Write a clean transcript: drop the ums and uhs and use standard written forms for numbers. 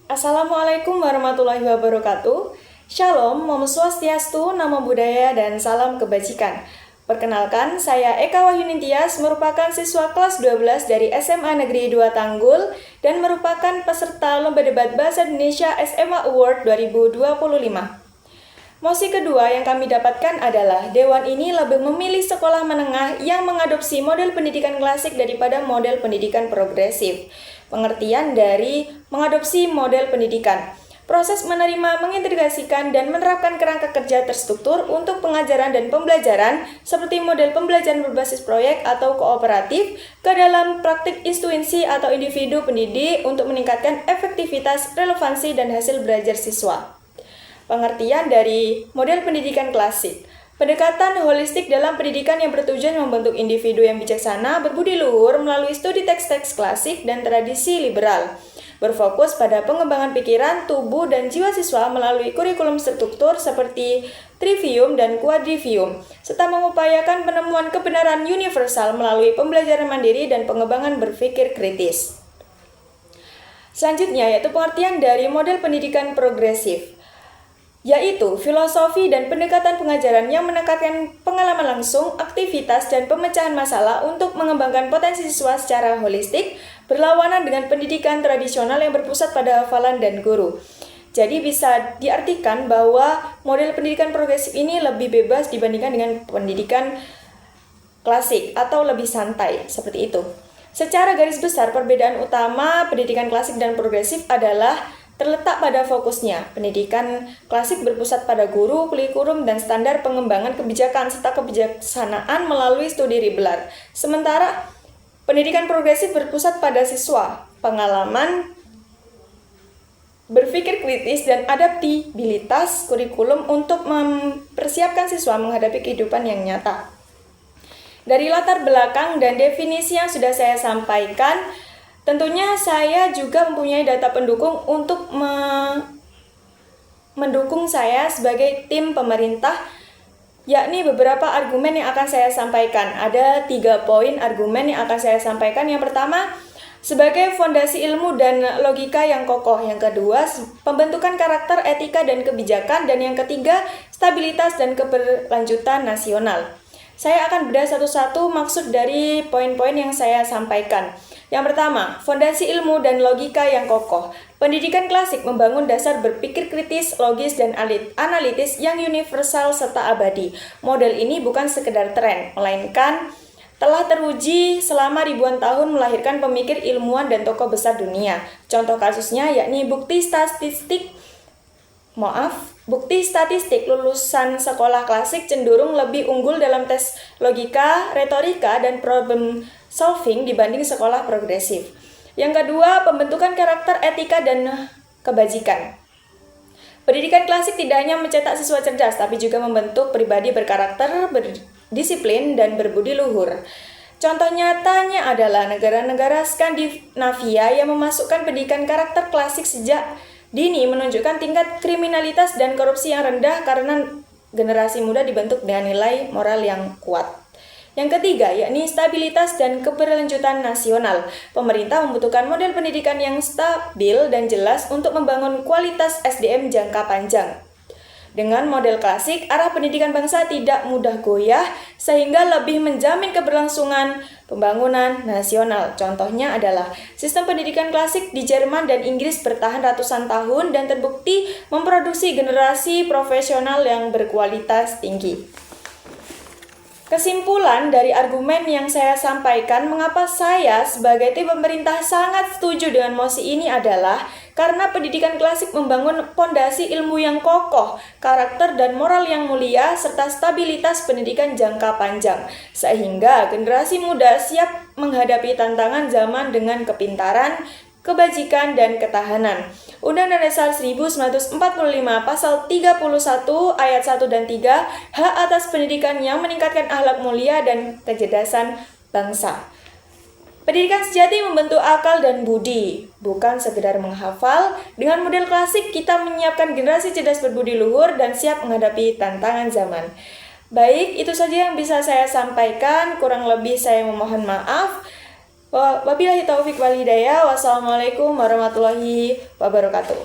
Assalamualaikum warahmatullahi wabarakatuh. Shalom, Om Swastiastu, Namo Buddhaya, dan salam kebajikan. Perkenalkan, saya Eka Wahyunintias, merupakan siswa kelas 12 dari SMA Negeri 2 Tanggul dan merupakan peserta Lomba Debat Bahasa Indonesia SMA Award 2025. Mosi kedua yang kami dapatkan adalah Dewan ini lebih memilih sekolah menengah yang mengadopsi model pendidikan klasik daripada model pendidikan progresif. Pengertian dari mengadopsi model pendidikan: proses menerima, mengintegrasikan, dan menerapkan kerangka kerja terstruktur untuk pengajaran dan pembelajaran seperti model pembelajaran berbasis proyek atau kooperatif ke dalam praktik institusi atau individu pendidik untuk meningkatkan efektivitas, relevansi, dan hasil belajar siswa. Pengertian dari model pendidikan klasik: pendekatan holistik dalam pendidikan yang bertujuan membentuk individu yang bijaksana, berbudi luhur melalui studi teks-teks klasik dan tradisi liberal. Berfokus pada pengembangan pikiran, tubuh, dan jiwa siswa melalui kurikulum struktur seperti trivium dan quadrivium, serta mengupayakan penemuan kebenaran universal melalui pembelajaran mandiri dan pengembangan berpikir kritis. Selanjutnya yaitu pengertian dari model pendidikan progresif, yaitu filosofi dan pendekatan pengajaran yang menekankan pengalaman langsung, aktivitas, dan pemecahan masalah untuk mengembangkan potensi siswa secara holistik, berlawanan dengan pendidikan tradisional yang berpusat pada hafalan dan guru. Jadi bisa diartikan bahwa model pendidikan progresif ini lebih bebas dibandingkan dengan pendidikan klasik atau lebih santai, seperti itu. Secara garis besar, perbedaan utama pendidikan klasik dan progresif adalah terletak pada fokusnya. Pendidikan klasik berpusat pada guru, kurikulum, dan standar pengembangan kebijakan serta kebijaksanaan melalui studi liberal. Sementara pendidikan progresif berpusat pada siswa, pengalaman, berpikir kritis, dan adaptabilitas kurikulum untuk mempersiapkan siswa menghadapi kehidupan yang nyata. Dari latar belakang dan definisi yang sudah saya sampaikan, tentunya saya juga mempunyai data pendukung untuk mendukung saya sebagai tim pemerintah, yakni beberapa argumen yang akan saya sampaikan. Ada 3 poin argumen yang akan saya sampaikan. Yang pertama, sebagai fondasi ilmu dan logika yang kokoh. Yang kedua, pembentukan karakter, etika, dan kebijakan. Dan yang ketiga, stabilitas dan keberlanjutan nasional. Saya akan bedah satu-satu maksud dari poin-poin yang saya sampaikan. Yang pertama, fondasi ilmu dan logika yang kokoh. Pendidikan klasik membangun dasar berpikir kritis, logis, dan analitis yang universal serta abadi. Model ini bukan sekedar tren, melainkan telah teruji selama ribuan tahun melahirkan pemikir, ilmuwan, dan tokoh besar dunia. Contoh kasusnya yakni bukti statistik lulusan sekolah klasik cenderung lebih unggul dalam tes logika, retorika, dan problem solving dibanding sekolah progresif. Yang kedua, pembentukan karakter, etika, dan kebajikan. Pendidikan klasik tidak hanya mencetak siswa cerdas, tapi juga membentuk pribadi berkarakter, berdisiplin, dan berbudi luhur. Contoh nyatanya adalah negara-negara Skandinavia yang memasukkan pendidikan karakter klasik sejak dini, menunjukkan tingkat kriminalitas dan korupsi yang rendah karena generasi muda dibentuk dengan nilai moral yang kuat. Yang ketiga, yakni stabilitas dan keberlanjutan nasional. Pemerintah membutuhkan model pendidikan yang stabil dan jelas untuk membangun kualitas SDM jangka panjang. Dengan model klasik, arah pendidikan bangsa tidak mudah goyah, sehingga lebih menjamin keberlangsungan pembangunan nasional. Contohnya adalah sistem pendidikan klasik di Jerman dan Inggris bertahan ratusan tahun dan terbukti memproduksi generasi profesional yang berkualitas tinggi. Kesimpulan dari argumen yang saya sampaikan, mengapa saya sebagai tim pemerintah sangat setuju dengan mosi ini adalah karena pendidikan klasik membangun fondasi ilmu yang kokoh, karakter dan moral yang mulia, serta stabilitas pendidikan jangka panjang, sehingga generasi muda siap menghadapi tantangan zaman dengan kepintaran, kebajikan, dan ketahanan. Undang-Undang Dasar 1945 Pasal 31 Ayat 1 dan 3, hak atas pendidikan yang meningkatkan akhlak mulia dan kecerdasan bangsa. Pendidikan sejati membentuk akal dan budi, bukan sekedar menghafal. Dengan model klasik, kita menyiapkan generasi cerdas, berbudi luhur, dan siap menghadapi tantangan zaman. Baik, itu saja yang bisa saya sampaikan. Kurang lebih saya memohon maaf. Wabillahi taufik wal hidayah. Wassalamualaikum warahmatullahi wabarakatuh.